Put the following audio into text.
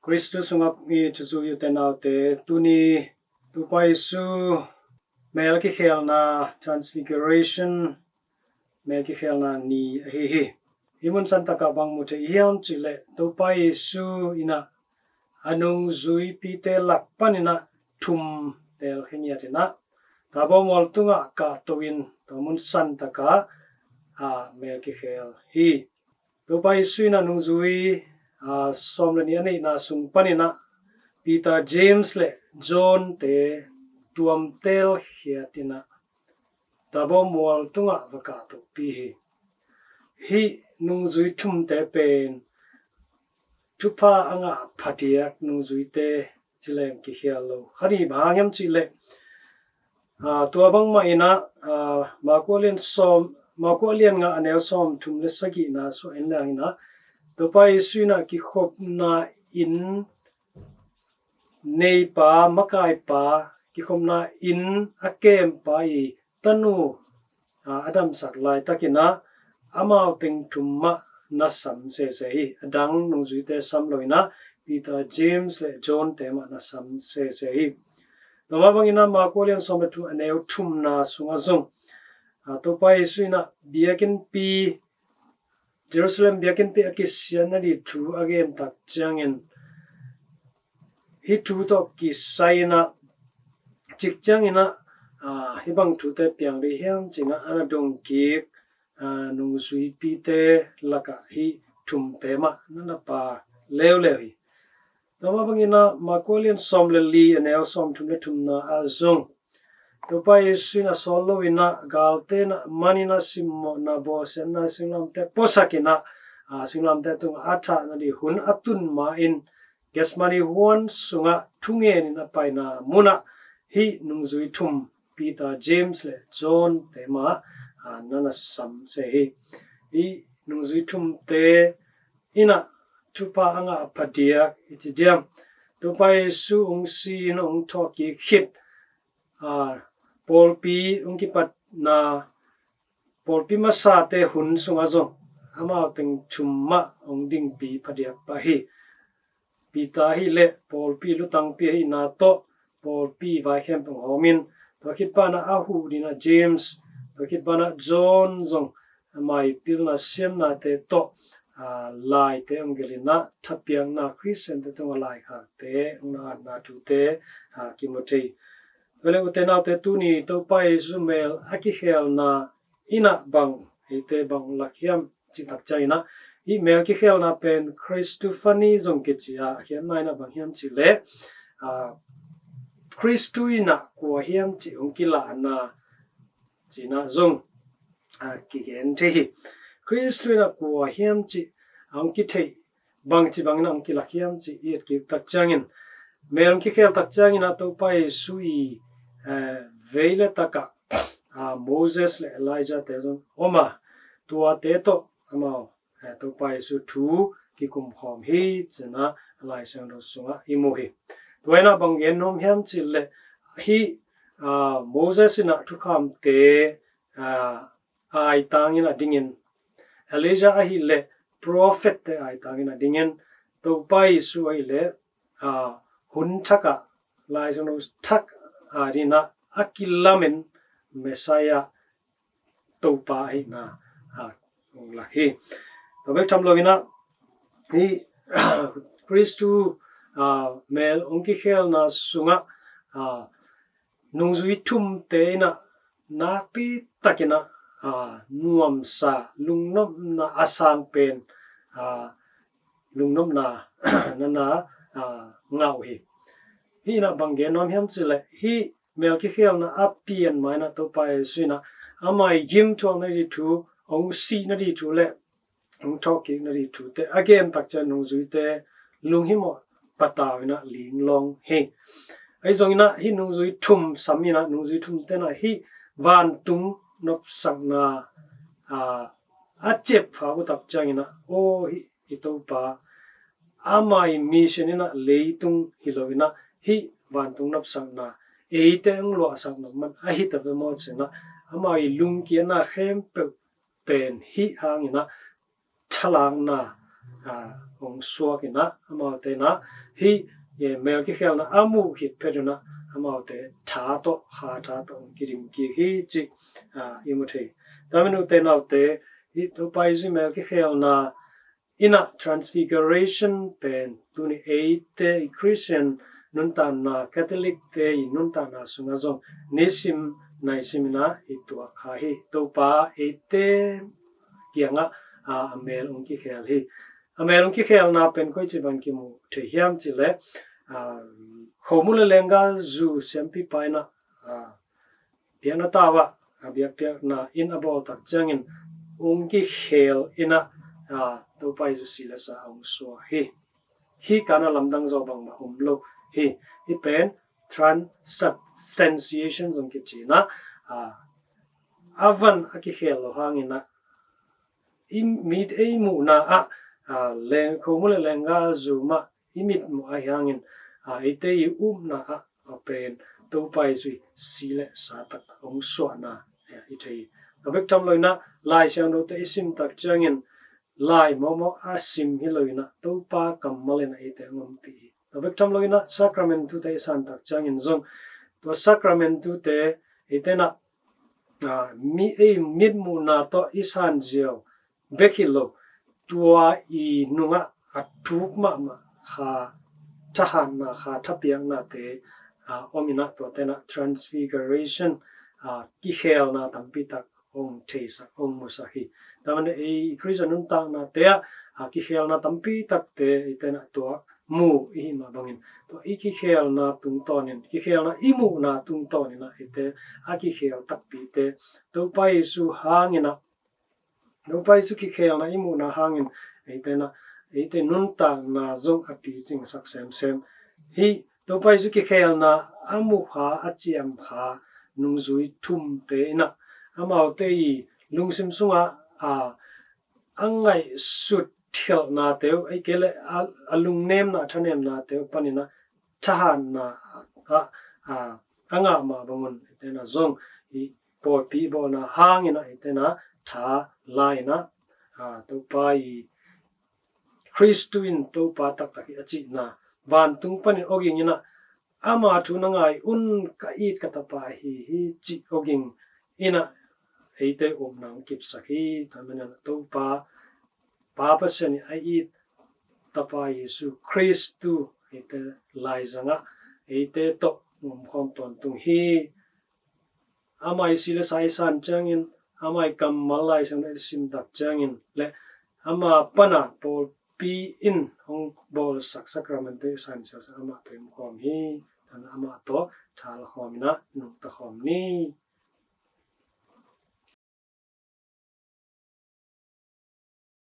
Christus sungak mi chuchu yu tenaute tuni tupai su mel ki khel na transfiguration mel ki khel na ni hi himun santa ka bang mu the hiam chile tupai su ina anung zui pi te lak panina thum tel khenia tina tabo mol tunga ka towin tomun santa ka mel ki khel hi tupai su ina nung zui somlani ani na sung panina Peter James le John te tuam tel hiatina tabo mol tunga vaka to pi hi nung zui thum te pen chupa anga phatiak nung zui te chilem ki hialo khani bhangyam chile tua bang ma ina makolien nga anel som thum le sagi na so en lang ina topai suina ki khop na in nei pa makai pa ki khom na in akem pa I tanu adam sak lai takina amau ting thumma na sam se adang nung zui te sam loina Peter James le John te ma na sam se toma bangina makolien som thu anel thum na sunga zong topai suina biakin pi Jerusalem biakin pi akisianari thu again tak changin hi thu to ki saina chik changina hibang thu te piang ri hiam chinga anadong ki nung sui pi te laka hi thum te ma nana pa lew hi toma bangina makolien som le li anel som thum le thum na azong topai suina solo ina galte na manina simmo na bo sen na singlam te posakina singlam te tung atha na di hun atun ma in gesmani huan sunga thungen ina paina muna hi nungzui thum Peter James le John te ma nana sam se hi nungzui thum te ina thupa anga padia itidiam topai su ung si no ung thoki khit polpi ungkipat na polpi masate hun sunga zo ama teng chumma ongding pi phadiak pa hi pita hi le polpi lutang pi hi na to polpi vai hem pong homin pakit pa na ahu dina James pakit pa na John zong mai pil na sem na te to lai te ongelina thapiang na Christian te tonga lai kha te na tu te kimotei Vele utena te tuni topai sumel akihel na ina bang ite bang lakiam chitak chaina I mel kihel na pen Christufani zong kichia hiam na bang hiam chile Christuina kwa hiam chi ongkila na china zong kigen te Christuina kwa hiam chi ongkithei bang chi bang na ongkila hiam chi it ki tak changin mel kihel tak changina topai sui veile taka Moses le Elijah te zong oma tua te to amao topai su thu ki kum khom hi chena Elijah ro sunga imohi toina banggen nom hiam chile hi Moses ina thu kham te ai tangina dingin Elijah hi le prophet te ai tangina dingin topai su ai le hun thaka Elijah ro thak arina akilamen Messiah topa hi na la hi tobe thamlovina hi Christu mel ongki khel na sunga nungzui thum te na pi takina nuam sa lungnom na asang pen lungnom na nana ngau hi na banggen nom hiam chile hi mel ki khel na apian mai na topai suina amai gim thong na di thu ong si na di thu le ong talking na di thu te again takcha nung zui te lung hi mo patawina ling long he ai zongina hi nung zui thum samina nung zui thum te na hi van tung nop sang na achep pha ko tak changina o hi itopa amai mission ina leitung hilowina hi van tung nop sang na eite ang lo sang na man a hi ta mo chena amai lung ki na hem pe pen hi hangina chalang na ong suakina amaute na hi ye mel ki khel na amu hit peduna amaute tha to kha tha to kirim ki hi chi imuthe taminu te naute hi to paisi mel ki khel na ina transfiguration pen tuni 8 Christian nunta na Catholic te nunta na sungazong nesim naisimina itua khahi topa 8 kianga amel ongki khel hi amel ongki khel na pen koi chi ban ki mu the hiam chi le khomule lenga zu sempi paina piana tawa abyak piak na in about tak changin ongki khel ina topa isu sila sa ong so hi kana lamdang zo bang ma umlo hi pen transubstantiation zong ki china avan aki khel lo hangina imit eimu na leng khomule lenga zuma imit mu a hangin ite na pen to pai sui sile sa tak ong so na ite abek tam loina lai siang no te isim tak changin lai momo asim hiloina to pa kamalena ite ngom pi abek tam loina sacrament tu te san tak changin zong to sacrament tu te itena mit mu na to isan zio bekilo tua I nunga atuk ma kha tahan na kha thapiang na te omina to tena transfiguration ki khel na tampi tak ong thesa ong musahi tamane Christian nun tang na te ki khel na tampi tak te itena to mu I ma bangin to ki khel na tung tonin ki khel na imu na tung tonin na ite ki khel tak pi te to pai su hangina no pai su ki khel na imu na hangin ite nun tang na zong api ching sak sem hi to pai su ki khel na amu kha achiam kha nung zui thum te na amau te lungsim sunga angai sut thel na te ai kele alung nem na thanem na te panina chahan na anga ma bangun ite na zong I po pi bo na hangina ite na tha laina to pai Christuin to pa tak tak achi na van tung pani oging ina ama thu na ngai ka it ka tapa hi chi oging ina ite nang kip sakhi tamena to pa pasani ai it tapa Yesu Christu ite lai zanga ite to ngom khom ton tung hi amai sile sai san changin amai kam malai sang le sim tak changin le ama pana pol pi in hong bol sak sacrament san sa ama pem khom hi ama to thal khom na nu ta khom ni